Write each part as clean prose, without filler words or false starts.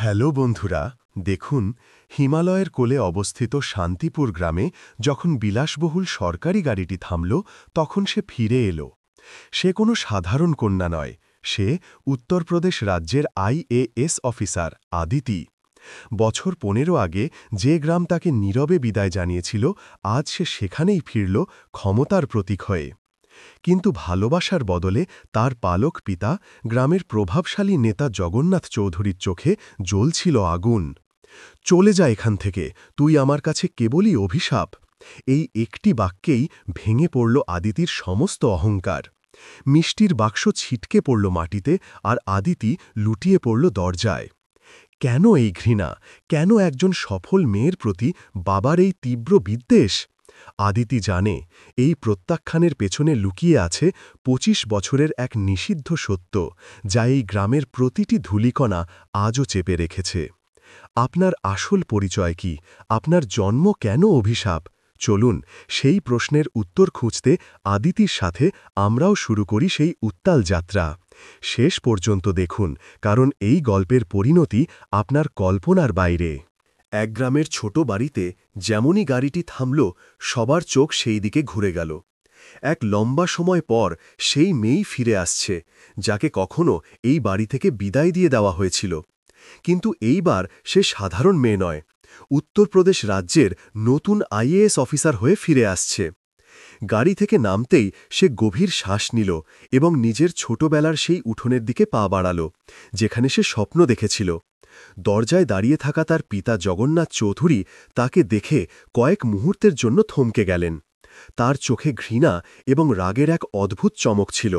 Hello বন্ধুরা, দেখুন হিমালয়ের কোলে অবস্থিত শান্তিপুর গ্রামে যখন বিলাসবহুল সরকারি গাড়িটি থামল, তখন সে ফিরে এলো। সে কোনো সাধারণ কন্যা নয়, সে উত্তরপ্রদেশ রাজ্যের আইএএস অফিসার আদিতি। বছর ১৫ আগে যে গ্রাম তাকে নীরবে বিদায় জানিয়েছিল, আজ সে সেখানেই ফিরল ক্ষমতার প্রতীক হয়ে। কিন্তু ভালোবাসার বদলে তার পালক পিতা, গ্রামের প্রভাবশালী নেতা জগন্নাথ চৌধুরীর চোখে জ্বলছিল আগুন। চলে যা এখান থেকে, তুই আমার কাছে কেবলই অভিশাপ। এই একটি বাক্যেই ভেঙে পড়ল আদিতির সমস্ত অহংকার। মিষ্টির বাক্স ছিটকে পড়ল মাটিতে, আর আদিতি লুটিয়ে পড়ল দরজায়। কেন এই ঘৃণা? কেন একজন সফল মেয়ের প্রতি বাবার এই তীব্র বিদ্বেষ? আদিতি জানে, এই প্রত্যাখ্যানের পেছনে লুকিয়ে আছে ২৫ বছরের এক নিষিদ্ধ সত্য, যা এই গ্রামের প্রতিটি ধূলিকণা আজও চেপে রেখেছে। আপনার আসল পরিচয় কি? আপনার জন্ম কেন অভিশাপ? চলুন সেই প্রশ্নের উত্তর খুঁজতে আদিতির সাথে আমরাও শুরু করি সেই উত্তাল যাত্রা। শেষ পর্যন্ত দেখুন, কারণ এই গল্পের পরিণতি আপনার কল্পনার বাইরে। এক গ্রামের ছোট বাড়িতে যেমনই গাড়িটি থামল, সবার চোখ সেই দিকে ঘুরে গেল। এক লম্বা সময় পর সেই মেয়েই ফিরে আসছে, যাকে কখনো এই বাড়ি থেকে বিদায় দিয়ে দেওয়া হয়েছিল। কিন্তু এইবার সে সাধারণ মেয়ে নয়, উত্তরপ্রদেশ রাজ্যের নতুন আইএএস অফিসার হয়ে ফিরে আসছে। গাড়ি থেকে নামতেই সে গভীর শ্বাস নিল এবং নিজের ছোটবেলার সেই উঠোনের দিকে পা বাড়াল, যেখানে সে স্বপ্ন দেখেছিল। দরজায় দাঁড়িয়ে থাকা তার পিতা জগন্নাথ চৌধুরী তাকে দেখে কয়েক মুহূর্তের জন্য থমকে গেলেন। তার চোখে ঘৃণা এবং রাগের এক অদ্ভুত চমক ছিল।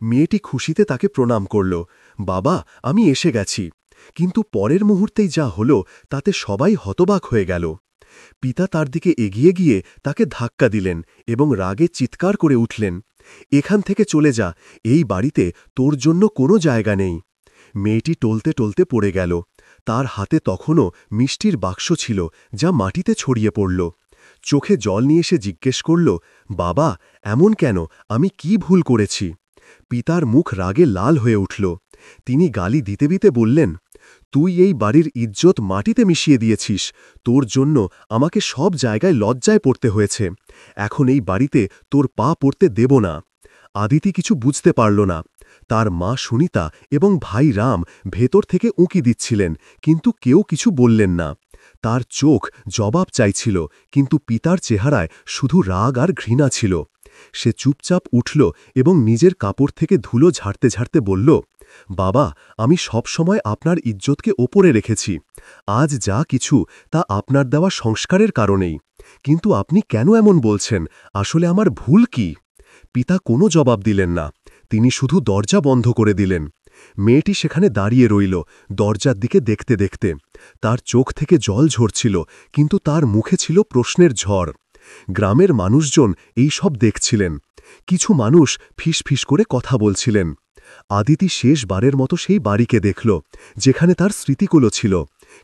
মেয়েটি খুশিতে তাকে প্রণাম করল, বাবা, আমি এসে গেছি। কিন্তু পরের মুহূর্তেই যা হল, তাতে সবাই হতবাক হয়ে গেল। পিতা তার দিকে এগিয়ে গিয়ে তাকে ধাক্কা দিলেন এবং রাগে চিৎকার করে উঠলেন, এখান থেকে চলে যা, এই বাড়িতে তোর জন্য কোনো জায়গা নেই। মেয়েটি টলতে টলতে পড়ে গেল। তার হাতে তখনও মিষ্টির বাক্স ছিল, যা মাটিতে ছড়িয়ে পড়ল। চোখে জল নিয়ে সে জিজ্ঞেস করল, বাবা, এমন কেন? আমি কি ভুল করেছি? পিতার মুখ রাগে লাল হয়ে উঠল। তিনি গালি দিতে দিতে বললেন, তুই এই বাড়ির ইজ্জত মাটিতে মিশিয়ে দিয়েছিস। তোর জন্য আমাকে সব জায়গায় লজ্জায় পড়তে হয়েছে। এখন এই বাড়িতে তোর পা পড়তে দেব না। আদিতি কিছু বুঝতে পারল না। তার মা সুনিতা এবং ভাই রাম ভেতর থেকে উঁকি দিচ্ছিলেন, কিন্তু কেউ কিছু বললেন না। তার চোখ জবাব চাইছিল, কিন্তু পিতার চেহারায় শুধু রাগ আর ঘৃণা ছিল। সে চুপচাপ উঠল এবং নিজের কাপড় থেকে ধুলো ঝাড়তে ঝাড়তে বলল, বাবা, আমি সব সময় আপনার ইজ্জতকে ওপরে রেখেছি। আজ যা কিছু তা আপনার দেওয়া সংস্কারের কারণেই। কিন্তু আপনি কেন এমন বলছেন? আসলে আমার ভুল কি? পিতা কোনো জবাব দিলেন না। তিনি শুধু দরজা বন্ধ করে দিলেন। মেয়েটি সেখানে দাঁড়িয়ে রইল, দরজার দিকে দেখতে দেখতে। তার চোখ থেকে জল ঝরছিল, কিন্তু তার মুখে ছিল প্রশ্নের ঝড়। গ্রামের মানুষজন এই সব দেখছিলেন। কিছু মানুষ ফিসফিস করে কথা বলছিলেন। আদিতি শেষবারের মতো সেই বাড়িকে দেখল, যেখানে তার স্মৃতিগুলো ছিল।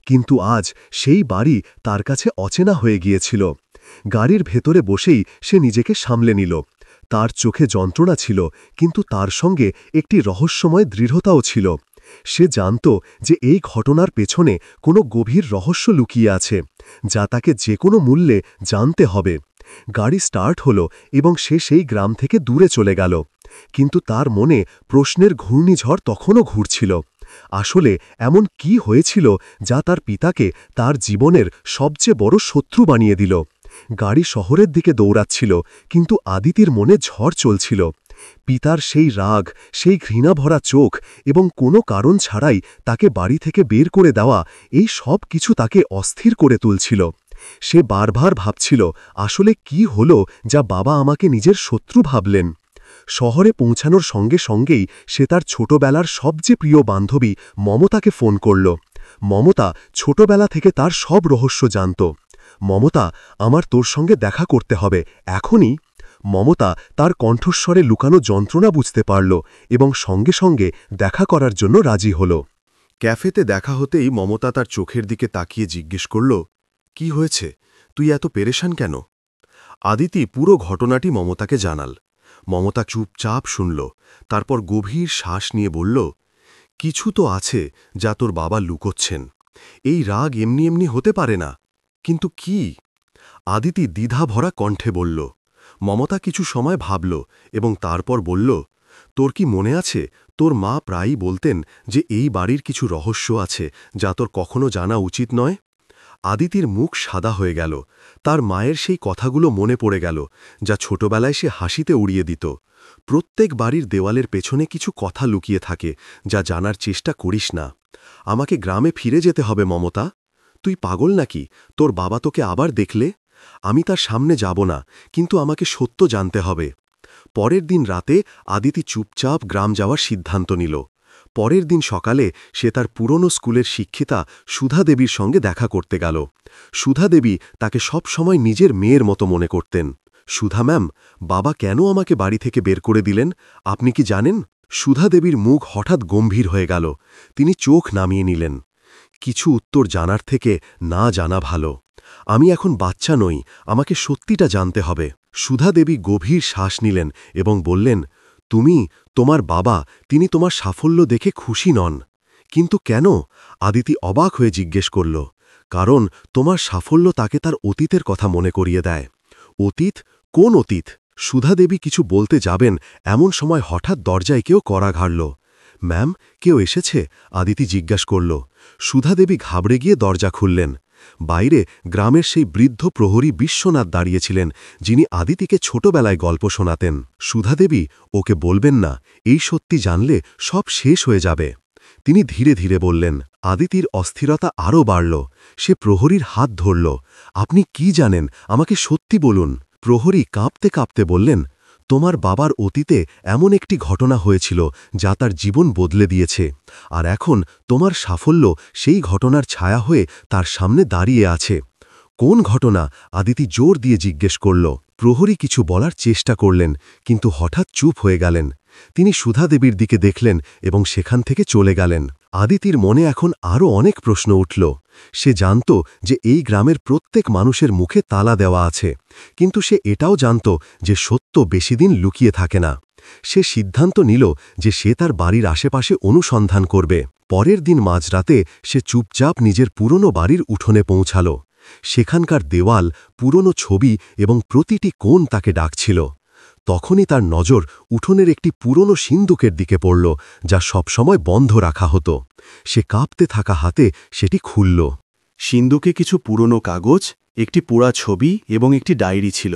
কিন্তু আজ সেই বাড়ি তার কাছে অচেনা হয়ে গিয়েছিল। গাড়ির ভেতরে বসেই সে নিজেকে সামলে নিল। তার চোখে যন্ত্রণা ছিল, কিন্তু তার সঙ্গে একটি রহস্যময় দৃঢ়তাও ছিল। সে জানত যে এই ঘটনার পেছনে কোনো গভীর রহস্য লুকিয়ে আছে, যা তাকে যে কোনো মূল্যে জানতে হবে। গাড়ি স্টার্ট হল এবং সে সেই গ্রাম থেকে দূরে চলে গেল। কিন্তু তার মনে প্রশ্নের ঘূর্ণিঝড় তখনও ঘুরছিল। আসলে এমন কি হয়েছিল যা তার পিতাকে তার জীবনের সবচেয়ে বড় শত্রু বানিয়ে দিল? গাড়ি শহরের দিকে দৌড়াচ্ছিল, কিন্তু আদিতির মনে ঝড় চলছিল। পিতার সেই রাগ, সেই ঘৃণাভরা চোখ এবং কোনো কারণ ছাড়াই তাকে বাড়ি থেকে বের করে দেওয়া, এই সব কিছু তাকে অস্থির করে তুলছিল। সে বারবার ভাবছিল, আসলে কি হল যা বাবা আমাকে নিজের শত্রু ভাবলেন? শহরে পৌঁছানোর সঙ্গে সঙ্গেই সে তার ছোটবেলার সবচেয়ে প্রিয় বান্ধবী মমতাকে ফোন করল। মমতা ছোটবেলা থেকে তার সব রহস্য জানত। মমতা, আমার তোর সঙ্গে দেখা করতে হবে, এখনই। মমতা তার কণ্ঠস্বরে লুকানো যন্ত্রণা বুঝতে পারল এবং সঙ্গে সঙ্গে দেখা করার জন্য রাজি হল। ক্যাফেতে দেখা হতেই মমতা তার চোখের দিকে তাকিয়ে জিজ্ঞেস করল, কি হয়েছে? তুই এত পেরেশান কেন? আদিতি পুরো ঘটনাটি মমতাকে জানাল। মমতা চুপচাপ শুনল, তারপর গভীর শ্বাস নিয়ে বলল, কিছু তো আছে যা তোর বাবা লুকোচ্ছেন। এই রাগ এমনি এমনি হতে পারে না। কিন্তু কি? আদিতি দ্বিধাভরা কণ্ঠে বলল। মমতা কিছু সময় ভাবল এবং তারপর বলল, তোর কি মনে আছে তোর মা প্রায়ই বলতেন যে এই বাড়ির কিছু রহস্য আছে যা তোর কখনো জানা উচিত নয়? আদিতির মুখ সাদা হয়ে গেল। তার মায়ের সেই কথাগুলো মনে পড়ে গেল, যা ছোটবেলায় সে হাসিতে উড়িয়ে দিত। প্রত্যেক বাড়ির দেওয়ালের পেছনে কিছু কথা লুকিয়ে থাকে, যা জানার চেষ্টা করিস না। আমাকে গ্রামে ফিরে যেতে হবে মমতা। তুই পাগল নাকি? তোর বাবা তোকে আবার দেখলে? আমি তার সামনে যাব না, কিন্তু আমাকে সত্য জানতে হবে। পরের দিন রাতে আদিতি চুপচাপ গ্রাম যাওয়ার সিদ্ধান্ত নিল। পরের দিন সকালে সে তার পুরনো স্কুলের শিক্ষিতা সুধা দেবীর সঙ্গে দেখা করতে গেল। সুধা দেবী তাকে সব সময় নিজের মেয়ের মতো মনে করতেন। সুধা ম্যাম, বাবা কেন আমাকে বাড়ি থেকে বের করে দিলেন আপনি কি জানেন? সুধা দেবীর মুখ হঠাৎ গম্ভীর হয়ে গেল। তিনি চোখ নামিয়ে নিলেন। কিছু উত্তর জানার থেকে না জানা ভালো। আমি এখন বাচ্চা নই, আমাকে সত্যিটা জানতে হবে। সুধা দেবী গভীর শ্বাস নিলেন এবং বললেন, তোমার বাবা, তিনি তোমার সাফল্য দেখে খুশি নন। কিন্তু কেন? আদিতি অবাক হয়ে জিজ্ঞেস করল। কারণ তোমার সাফল্য তাকে তার অতীতের কথা মনে করিয়ে দেয়। অতীত? কোন অতীত? সুধা দেবী কিছু বলতে যাবেন এমন সময় হঠাৎ দরজায় কেউ কড়া ঘাড়ল। ম্যাম, কেউ এসেছে? আদিতি জিজ্ঞাসা করল। সুধা দেবী ঘাবড়ে গিয়ে দরজা খুললেন। বাইরে গ্রামের সেই বৃদ্ধ প্রহরী বিশ্বনাথ দাঁড়িয়েছিলেন, যিনি আদিতিকে ছোটবেলায় গল্প শোনাতেন। সুধা দেবী, ওকে বলবেন না, এই সত্যি জানলে সব শেষ হয়ে যাবে। তিনি ধীরে ধীরে বললেন। আদিতির অস্থিরতা আরও বাড়ল। সে প্রহরীর হাত ধরল। আপনি কি জানেন? আমাকে সত্যি বলুন। প্রহরী কাঁপতে কাঁপতে বললেন, তোমার বাবার অতীতে এমন একটি ঘটনা হয়েছিল যা তার জীবন বদলে দিয়েছে, আর এখন তোমার সাফল্য সেই ঘটনার ছায়া হয়ে তার সামনে দাঁড়িয়ে আছে। কোন ঘটনা? আদিতি জোর দিয়ে জিজ্ঞেস করল। প্রহরী কিছু বলার চেষ্টা করলেন, কিন্তু হঠাৎ চুপ হয়ে গেলেন। তিনি সুধা দেবীর দিকে দেখলেন এবং সেখান থেকে চলে গেলেন। আদিতির মনে এখন আরও অনেক প্রশ্ন উঠল। সে জানত যে এই গ্রামের প্রত্যেক মানুষের মুখে তালা দেওয়া আছে, কিন্তু সে এটাও জানত যে সত্য বেশিদিন লুকিয়ে থাকে না। সে সিদ্ধান্ত নিল যে সে তার বাড়ির আশেপাশে অনুসন্ধান করবে। পরের দিন মাঝরাতে সে চুপচাপ নিজের পুরনো বাড়ির উঠোনে পৌঁছাল। সেখানকার দেওয়াল, পুরনো ছবি এবং প্রতিটি কোণ তাকে ডাকছিল। তখনই তার নজর উঠোনের একটি পুরনো সিন্দুকের দিকে পড়ল, যা সবসময় বন্ধ রাখা হতো। সে কাঁপতে থাকা হাতে সেটি খুলল। সিন্দুকে কিছু পুরনো কাগজ, একটি পোড়া ছবি এবং একটি ডায়েরি ছিল।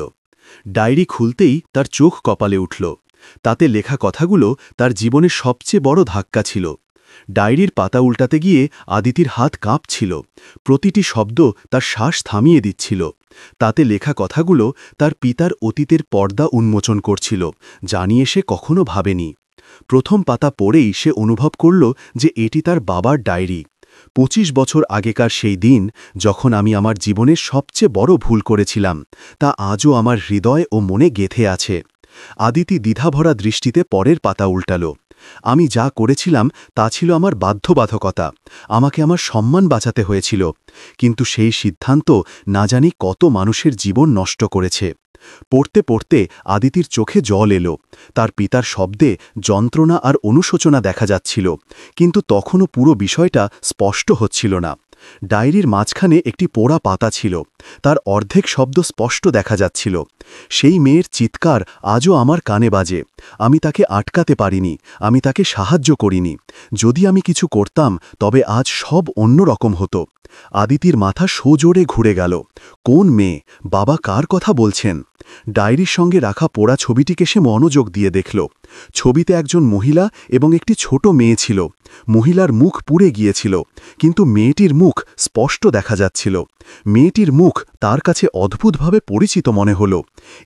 ডায়েরি খুলতেই তার চোখ কপালে উঠল। তাতে লেখা কথাগুলো তার জীবনের সবচেয়ে বড় ধাক্কা ছিল। ডায়েরির পাতা উল্টাতে গিয়ে আদিতির হাত কাঁপছিল। প্রতিটি শব্দ তার শ্বাস থামিয়ে দিচ্ছিল। তাতে লেখা কথাগুলো তার পিতার অতীতের পর্দা উন্মোচন করছিল, যা নিয়ে সে কখনো ভাবেনি। প্রথম পাতা পড়েই সে অনুভব করল যে এটি তার বাবার ডায়েরি। ২৫ বছর আগেকার সেই দিন, যখন আমি আমার জীবনের সবচেয়ে বড় ভুল করেছিলাম, তা আজও আমার হৃদয় ও মনে গেঁথে আছে। আদিতি দ্বিধাভরা দৃষ্টিতে পরের পাতা উল্টাল। আমি যা করেছিলাম তা ছিল আমার বাধ্যবাধকতা। আমাকে আমার সম্মান বাঁচাতে হয়েছিল, কিন্তু সেই সিদ্ধান্ত না জানি কত মানুষের জীবন নষ্ট করেছে। পড়তে পড়তে আদিতির চোখে জল এলো। তার পিতার শব্দে যন্ত্রণা আর অনুশোচনা দেখা যাচ্ছিল, কিন্তু তখনও পুরো বিষয়টা স্পষ্ট হচ্ছিল না। ডায়েরির মাঝখানে একটি পোড়া পাতা ছিল। তার অর্ধেক শব্দ স্পষ্ট দেখা যাচ্ছিল। সেই মেয়ের চিৎকার আজও আমার কানে বাজে। আমি তাকে আটকাতে পারিনি, আমি তাকে সাহায্য করিনি। যদি আমি কিছু করতাম, তবে আজ সব অন্য রকম হতো। আদিতির মাথা সোজোরে ঘুরে গেল। কোন মেয়ে? বাবা কার কথা বলছেন? ডায়েরির সঙ্গে রাখা পোড়া ছবিটিকে সে মনোযোগ দিয়ে দেখল। ছবিতে একজন মহিলা এবং একটি ছোট মেয়ে ছিল। মহিলার মুখ পুড়ে গিয়েছিল, কিন্তু মেয়েটির মুখ স্পষ্ট দেখা যাচ্ছিল। মেয়েটির মুখ তার কাছে অদ্ভুতভাবে পরিচিত মনে হল।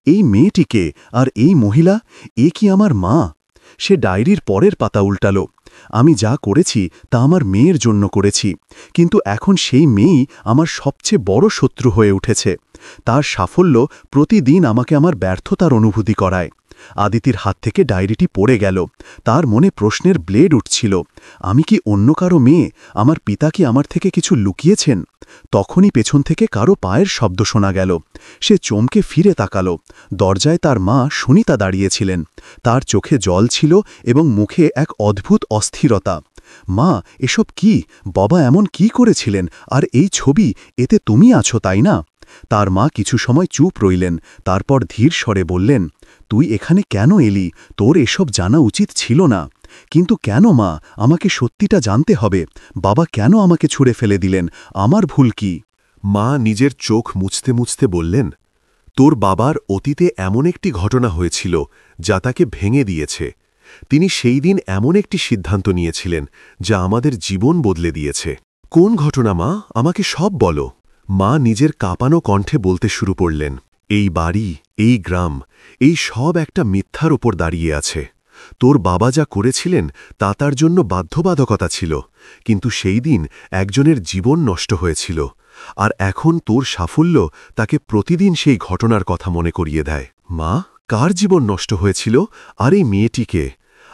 এই মেয়েটিকে আর এই মহিলা, এ কি আমার মা? সে ডায়েরির পরের পাতা উল্টাল। আমি যা করেছি তা আমার মেয়ের জন্য করেছি, কিন্তু এখন সেই মেয়েই আমার সবচেয়ে বড় শত্রু হয়ে উঠেছে। তার সাফল্য প্রতিদিন আমাকে আমার ব্যর্থতার অনুভূতি করায়। আদিতির হাত থেকে ডায়েরিটি পড়ে গেল। তার মনে প্রশ্নের ব্লেড উঠছিল। আমি কি অন্য কারো মেয়ে? আমার পিতা কি আমার থেকে কিছু লুকিয়েছেন? তখনই পেছন থেকে কারো পায়ের শব্দ শোনা গেল। সে চমকে ফিরে তাকাল। দরজায় তার মা সুনিতা দাঁড়িয়েছিলেন। তার চোখে জল ছিল এবং মুখে এক অদ্ভুত অস্থিরতা। মা, এসব কি? বাবা এমন কি করেছিলেন? আর এই ছবি, এতে তুমি আছো, তাই না? তার মা কিছু সময় চুপ রইলেন, তারপর ধীর স্বরে বললেন, তুই এখানে কেন এলি? তোর এসব জানা উচিত ছিল না। কিন্তু কেন মা? আমাকে সত্যিটা জানতে হবে। বাবা কেন আমাকে ছুঁড়ে ফেলে দিলেন? আমার ভুল কি? মা নিজের চোখ মুছতে মুছতে বললেন, তোর বাবার অতীতে এমন একটি ঘটনা হয়েছিল যা তাকে ভেঙে দিয়েছে। তিনি সেই দিন এমন একটি সিদ্ধান্ত নিয়েছিলেন যা আমাদের জীবন বদলে দিয়েছে। কোন ঘটনা মা? আমাকে সব বলো। মা নিজের কাঁপানো কণ্ঠে বলতে শুরু করলেন, এই বাড়ি, এই গ্রাম, এই সব একটা মিথ্যার ওপর দাঁড়িয়ে আছে। তোর বাবা যা করেছিলেন তা তার জন্য বাধ্যবাধকতা ছিল, কিন্তু সেই দিন একজনের জীবন নষ্ট হয়েছিল, আর এখন তোর সাফল্য তাকে প্রতিদিন সেই ঘটনার কথা মনে করিয়ে দেয়। মা, কার জীবন নষ্ট হয়েছিল? আর এই মেয়েটিকে?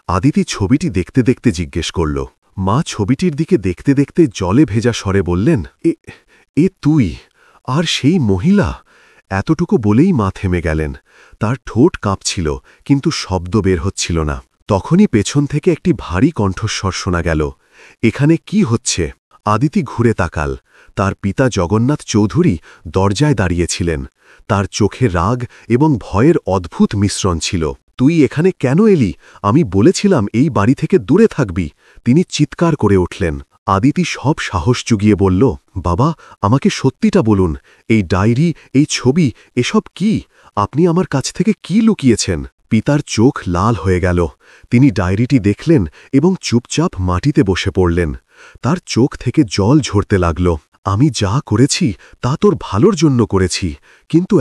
আদিতি ছবিটি দেখতে দেখতে জিজ্ঞেস করল। মা ছবিটির দিকে দেখতে দেখতে জলে ভেজা স্বরে বললেন, এ তুই? আর সেই মহিলা? এতটুকু বলেই মা থেমে গেলেন। তার ঠোঁট কাঁপছিল, কিন্তু শব্দ বের হচ্ছিল না। তখনই পেছন থেকে একটি ভারী কণ্ঠস্বর শোনা গেল, এখানে কি হচ্ছে? আদিতি ঘুরে তাকাল। তার পিতা জগন্নাথ চৌধুরী দরজায় দাঁড়িয়েছিলেন। তার চোখে রাগ এবং ভয়ের অদ্ভুত মিশ্রণ ছিল। তুই এখানে কেন এলি? আমি বলেছিলাম এই বাড়ি থেকে দূরে থাকবি। তিনি চিৎকার করে উঠলেন। আদিতি সব সাহস জুগিয়ে বলল, বাবা, আমাকে সত্যিটা বলুন। এই ডায়েরি, এই ছবি, এসব কি? আপনি আমার কাছ থেকে কি লুকিয়েছেন? পিতার চোখ লাল হয়ে গেল। তিনি ডায়েরিটি দেখলেন এবং চুপচাপ মাটিতে বসে পড়লেন। তার চোখ থেকে জল ঝরতে লাগল। আমি যা করেছি তা তোর ভালোর জন্য করেছি, কিন্তু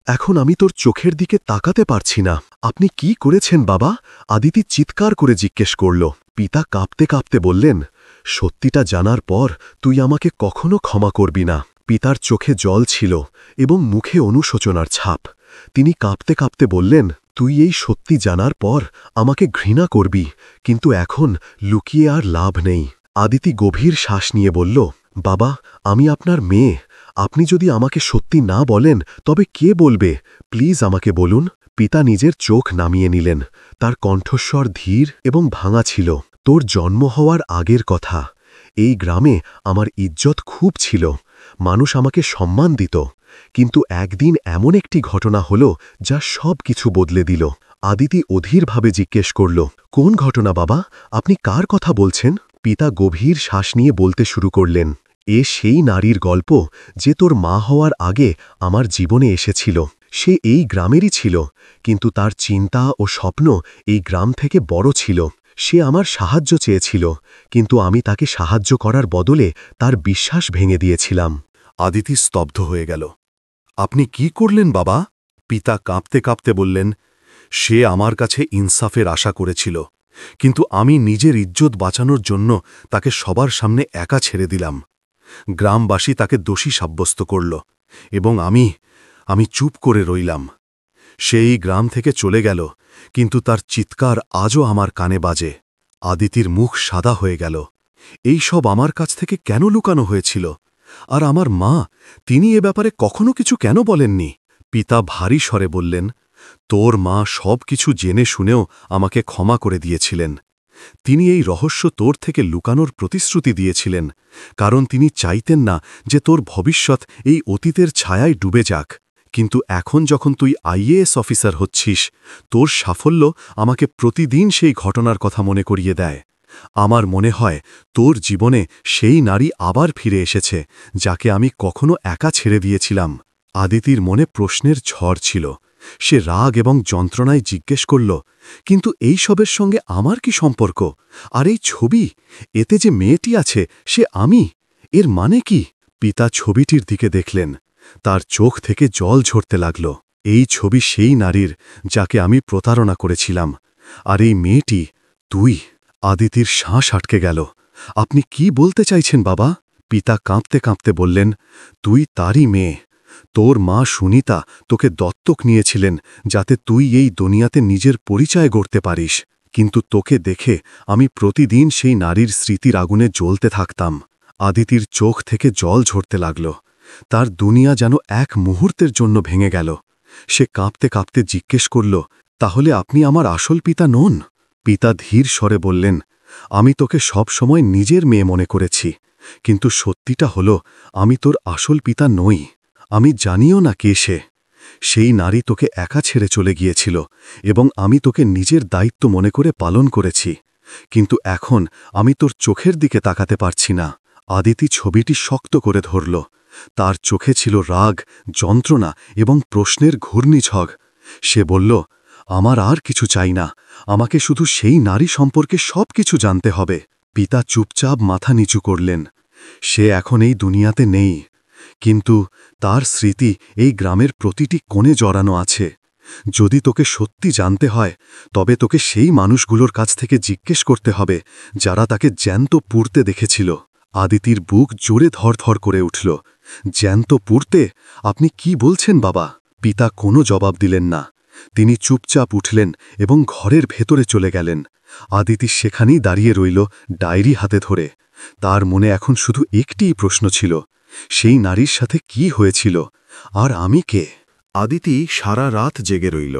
এখন আমি তোর চোখের দিকে তাকাতে পারছি না। আপনি কি করেছেন বাবা? আদিতি চিৎকার করে জিজ্ঞেস করল। পিতা কাঁপতে কাঁপতে বললেন, সত্যিটা জানার পর তুই আমাকে কখনো ক্ষমা করবি না। পিতার চোখে জল ছিল এবং মুখে অনুশোচনার ছাপ। তিনি কাঁপতে কাঁপতে বললেন, তুই এই সত্যি জানার পর আমাকে ঘৃণা করবি, কিন্তু এখন লুকিয়ে আর লাভ নেই। আদিতি গভীর শ্বাস নিয়ে বলল, বাবা, আমি আপনার মেয়ে। আপনি যদি আমাকে সত্যি না বলেন তবে কে বলবে? প্লিজ আমাকে বলুন। পিতা নিজের চোখ নামিয়ে নিলেন। তার কণ্ঠস্বর ধীর এবং ভাঙা ছিল। তোর জন্ম হওয়ার আগের কথা। এই গ্রামে আমার ইজ্জত খুব ছিল, মানুষ আমাকে সম্মান দিত, কিন্তু একদিন এমন একটি ঘটনা হল যা সব কিছু বদলে দিল। আদিতি অধীরভাবে জিজ্ঞেস করল, কোন ঘটনা বাবা? আপনি কার কথা বলছেন? পিতা গভীর শ্বাস নিয়ে বলতে শুরু করলেন, এ সেই নারীর গল্প যে তোর মা হওয়ার আগে আমার জীবনে এসেছিল। সে এই গ্রামেরই ছিল, কিন্তু তার চিন্তা ও স্বপ্ন এই গ্রাম থেকে বড় ছিল। সে আমার সাহায্য চেয়েছিল, কিন্তু আমি তাকে সাহায্য করার বদলে তার বিশ্বাস ভেঙে দিয়েছিলাম। আদিতি স্তব্ধ হয়ে গেল। আপনি কি করলেন বাবা? পিতা কাঁপতে কাঁপতে বললেন, সে আমার কাছে ইনসাফের আশা করেছিল, কিন্তু আমি নিজের ইজ্জত বাঁচানোর জন্য তাকে সবার সামনে একা ছেড়ে দিলাম। গ্রামবাসী তাকে দোষী সাব্যস্ত করল এবং আমি চুপ করে রইলাম। সেই গ্রাম থেকে চলে গেল, কিন্তু তার চিৎকার আজও আমার কানে বাজে। আদিতির মুখ সাদা হয়ে গেল। এই সব আমার কাছ থেকে কেন লুকানো হয়েছিল? আর আমার মা, তিনি এ ব্যাপারে কখনো কিছু কেন বলেননি? পিতা ভারী স্বরে বললেন, তোর মা সব কিছু জেনে শুনেও আমাকে ক্ষমা করে দিয়েছিলেন। তিনি এই রহস্য তোর থেকে লুকানোর প্রতিশ্রুতি দিয়েছিলেন, কারণ তিনি চাইতেন না যে তোর ভবিষ্যৎ এই অতীতের ছায়ায় ডুবে যাক। কিন্তু এখন যখন তুই আইএএস অফিসার হচ্ছিস, তোর সাফল্য আমাকে প্রতিদিন সেই ঘটনার কথা মনে করিয়ে দেয়। আমার মনে হয় তোর জীবনে সেই নারী আবার ফিরে এসেছে, যাকে আমি কখনো একা ছেড়ে দিয়েছিলাম। আদিতির মনে প্রশ্নের ঝড় ছিল। সে রাগ এবং যন্ত্রণায় জিজ্ঞেস করল, কিন্তু এই সবের সঙ্গে আমার কি সম্পর্ক? আর এই ছবি, এতে যে মেয়েটি আছে সে আমি, এর মানে কি? পিতা ছবিটির দিকে দেখলেন। তার চোখ থেকে জল ঝরতে লাগল। এই ছবি সেই নারীর যাকে আমি প্রতারণা করেছিলাম, আর এই মেয়েটি তুই। আদিতির শ্বাস আটকে গেল। আপনি কি বলতে চাইছেন বাবা? পিতা কাঁপতে কাঁপতে বললেন, তুই তারই মেয়ে। তোর মা সুনিতা তোকে দত্তক নিয়েছিলেন যাতে তুই এই দুনিয়াতে নিজের পরিচয় গড়তে পারিস, কিন্তু তোকে দেখে আমি প্রতিদিন সেই নারীর স্মৃতির আগুনে জ্বলতে থাকতাম। আদিতির চোখ থেকে জল ঝরতে লাগল। তার দুনিয়া যেন এক মুহূর্তের জন্য ভেঙে গেল। সে কাঁপতে কাঁপতে জিজ্ঞেস করল, তাহলে আপনি আমার আসল পিতা নন? পিতা ধীর স্বরে বললেন, আমি তোকে সব সময় নিজের মেয়ে মনে করেছি, কিন্তু সত্যিটা হল আমি তোর আসল পিতা নই। আমি জানিও না কে সে। সেই নারী তোকে একা ছেড়ে চলে গিয়েছিল এবং আমি তোকে নিজের দায়িত্ব মনে করে পালন করেছি, কিন্তু এখন আমি তোর চোখের দিকে তাকাতে পারছি না। আদিতি ছবিটি শক্ত করে ধরল। তার চোখে ছিল রাগ, যন্ত্রণা এবং প্রশ্নের ঘূর্ণিঝড়। সে বলল, আমার আর কিছু চাই না, আমাকে শুধু সেই নারী সম্পর্কে সব কিছু জানতে হবে। পিতা চুপচাপ মাথা নিচু করলেন। সে এখন এই দুনিয়াতে নেই, কিন্তু তার স্মৃতি এই গ্রামের প্রতিটি কোণে জড়ানো আছে। যদি তোকে সত্যি জানতে হয়, তবে তোকে সেই মানুষগুলোর কাছ থেকে জিজ্ঞেস করতে হবে যারা তাকে জ্যান্ত পুড়তে দেখেছিল। আদিতির বুক জোরে ধরধর করে উঠল। জ্যান্ত পুড়তে? আপনি কি বলছেন বাবা? পিতা কোনো জবাব দিলেন না। তিনি চুপচাপ উঠলেন এবং ঘরের ভেতরে চলে গেলেন। আদিতি সেখানেই দাঁড়িয়ে রইল, ডায়েরি হাতে ধরে। তার মনে এখন শুধু একটিই প্রশ্ন ছিল, সেই নারীর সাথে কি হয়েছিল, আর আমি কে? আদিতি সারা রাত জেগে রইল।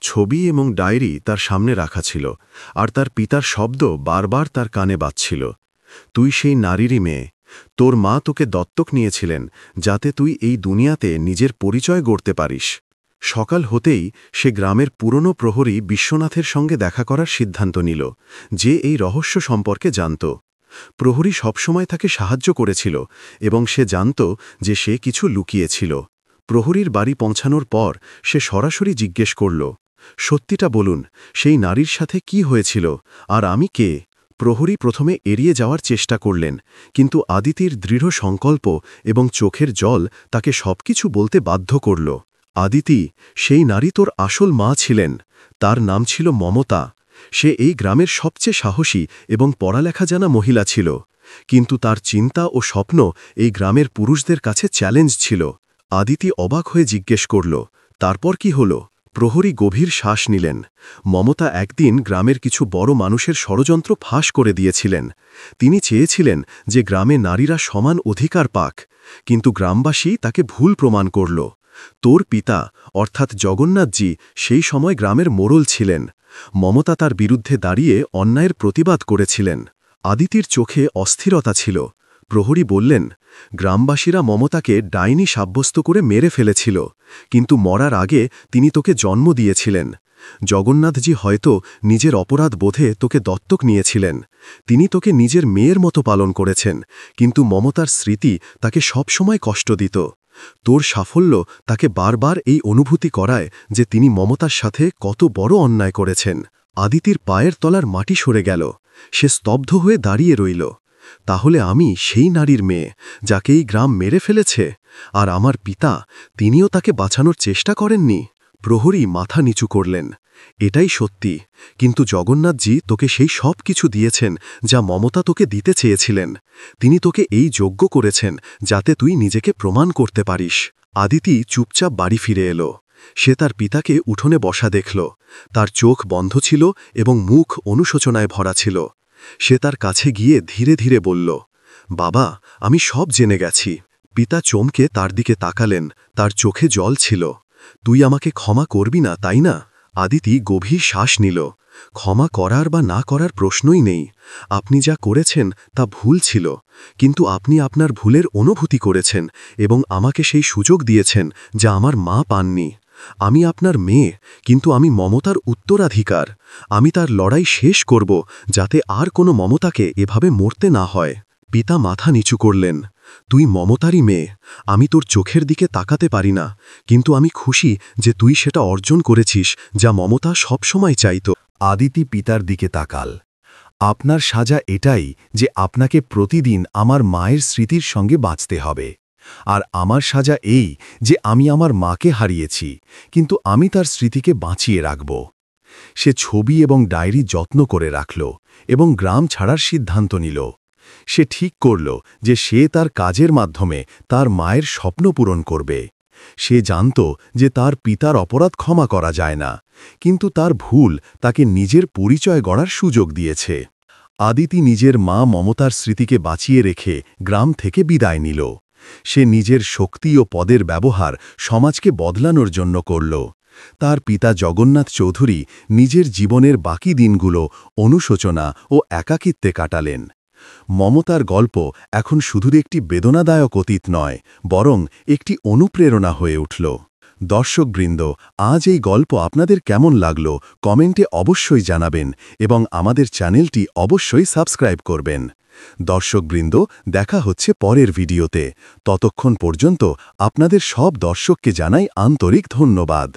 ছবি এবং ডায়েরি তার সামনে রাখা ছিল, আর তার পিতার শব্দ বারবার তার কানে বাজছিল। তুই সেই নারীরই মেয়ে। তোর মা তোকে দত্তক নিয়েছিলেন যাতে তুই এই দুনিয়াতে নিজের পরিচয় গড়তে পারিস। সকাল হতেই সে গ্রামের পুরনো প্রহরী বিশ্বনাথের সঙ্গে দেখা করার সিদ্ধান্ত নিল, যে এই রহস্য সম্পর্কে জানত। প্রহরী সবসময় তাকে সাহায্য করেছিল এবং সে জানত যে সে কিছু লুকিয়েছিল। প্রহরীর বাড়ি পৌঁছানোর পর সে সরাসরি জিজ্ঞেস করল, সত্যিটা বলুন, সেই নারীর সাথে কি হয়েছিল, আর আমি কে? প্রহরী প্রথমে এড়িয়ে যাওয়ার চেষ্টা করলেন, কিন্তু আদিতির দৃঢ় সংকল্প এবং চোখের জল তাকে সবকিছু বলতে বাধ্য করল। আদিতি, সেই নারী তোর আসল মা ছিলেন। তার নাম ছিল মমতা। সে এই গ্রামের সবচেয়ে সাহসী এবং পড়ালেখা জানা মহিলা ছিল, কিন্তু তার চিন্তা ও স্বপ্ন এই গ্রামের পুরুষদের কাছে চ্যালেঞ্জ ছিল। আদিতি অবাক হয়ে জিজ্ঞেস করল, তারপর কি হল? প্রহরী গভীর শ্বাস নিলেন। মমতা একদিন গ্রামের কিছু বড় মানুষের ষড়যন্ত্র ফাঁস করে দিয়েছিলেন। তিনি চেয়েছিলেন যে গ্রামে নারীরা সমান অধিকার পাক, কিন্তু গ্রামবাসী তাকে ভুল প্রমাণ করল। তোর পিতা অর্থাৎ জগন্নাথজি সেই সময় গ্রামের মোড়ল ছিলেন। মমতা তার বিরুদ্ধে দাঁড়িয়ে অন্যায়ের প্রতিবাদ করেছিলেন। আদিতির চোখে অস্থিরতা ছিল। প্রহরী বললেন, গ্রামবাসীরা মমতাকে ডাইনি সাব্যস্ত করে মেরে ফেলেছিল, কিন্তু মরার আগে তিনি তোকে জন্ম দিয়েছিলেন। জগন্নাথজি হয়তো নিজের অপরাধ বোধে তোকে দত্তক নিয়েছিলেন। তিনি তোকে নিজের মেয়ের মতো পালন করেছেন, কিন্তু মমতার স্মৃতি তাকে সবসময় কষ্ট দিত। তোর সাফল্য তাকে বারবার এই অনুভূতি করায় যে তিনি মমতার সাথে কত বড় অন্যায় করেছেন। আদিতির পায়ের তলার মাটি সরে গেল। সে স্তব্ধ হয়ে দাঁড়িয়ে রইল। তাহলে আমি সেই নারীর মেয়ে যাকে এই গ্রাম মেরে ফেলেছে, আর আমার পিতা, তিনিও তাকে বাঁচানোর চেষ্টা করেননি? প্রহরী মাথা নিচু করলেন। এটাই সত্যি, কিন্তু জগন্নাথজি তোকে সেই সব কিছু দিয়েছেন যা মমতা তোকে দিতে চেয়েছিলেন। তিনি তোকে এই যোগ্য করেছেন যাতে তুই নিজেকে প্রমাণ করতে পারিস। আদিতি চুপচাপ বাড়ি ফিরে এলো। সে তার পিতাকে উঠোনে বসা দেখল। তার চোখ বন্ধ ছিল এবং মুখ অনুশোচনায় ভরা ছিল। সে তার কাছে গিয়ে ধীরে ধীরে বলল, বাবা, আমি সব জেনে গেছি। পিতা চমকে তার দিকে তাকালেন। তার চোখে জল ছিল। তুই আমাকে ক্ষমা করবি না, তাই না? আদিতি গভীর শ্বাস নিল। ক্ষমা করার বা না করার প্রশ্নই নেই। আপনি যা করেছেন তা ভুল ছিল, কিন্তু আপনি আপনার ভুলের অনুভূতি করেছেন এবং আমাকে সেই সুযোগ দিয়েছেন যা আমার মা পাননি। আমি আপনার মেয়ে, কিন্তু আমি মমতার উত্তরাধিকার। আমি তার লড়াই শেষ করব যাতে আর কোনো মমতাকে এভাবে মরতে না হয়। পিতা মাথা নিচু করলেন। তুই মমতারই মেয়ে। আমি তোর চোখের দিকে তাকাতে পারি না, কিন্তু আমি খুশি যে তুই সেটা অর্জন করেছিস যা মমতা সবসময় চাইত। আদিতি পিতার দিকে তাকাল। আপনার সাজা এটাই যে আপনাকে প্রতিদিন আমার মায়ের স্মৃতির সঙ্গে বাঁচতে হবে, আর আমার সাজা এই যে আমি আমার মাকে হারিয়েছি, কিন্তু আমি তার স্মৃতিকে বাঁচিয়ে রাখব। সে ছবি এবং ডায়েরি যত্ন করে রাখল এবং গ্রাম ছাড়ার সিদ্ধান্ত নিল। সে ঠিক করল যে সে তার কাজের মাধ্যমে তার মায়ের স্বপ্ন পূরণ করবে। সে জানত যে তার পিতার অপরাধ ক্ষমা করা যায় না, কিন্তু তার ভুল তাকে নিজের পরিচয় গড়ার সুযোগ দিয়েছে। আদিতি নিজের মা মমতার স্মৃতিকে বাঁচিয়ে রেখে গ্রাম থেকে বিদায় নিল। সে নিজের শক্তি ও পদের ব্যবহার সমাজকে বদলানোর জন্য করল। তার পিতা জগন্নাথ চৌধুরী নিজের জীবনের বাকি দিনগুলো অনুশোচনা ও একাকিত্বে কাটালেন। মমতার গল্প এখন শুধু একটি বেদনাদায়ক অতীত নয়, বরং একটি অনুপ্রেরণা হয়ে উঠল। দর্শকবৃন্দ, আজ এই গল্প আপনাদের কেমন লাগল কমেন্টে অবশ্যই জানাবেন এবং আমাদের চ্যানেলটি অবশ্যই সাবস্ক্রাইব করবেন। দর্শকবৃন্দ, দেখা হচ্ছে পরের ভিডিওতে। ততক্ষণ পর্যন্ত আপনাদের সব দর্শককে জানাই আন্তরিক ধন্যবাদ।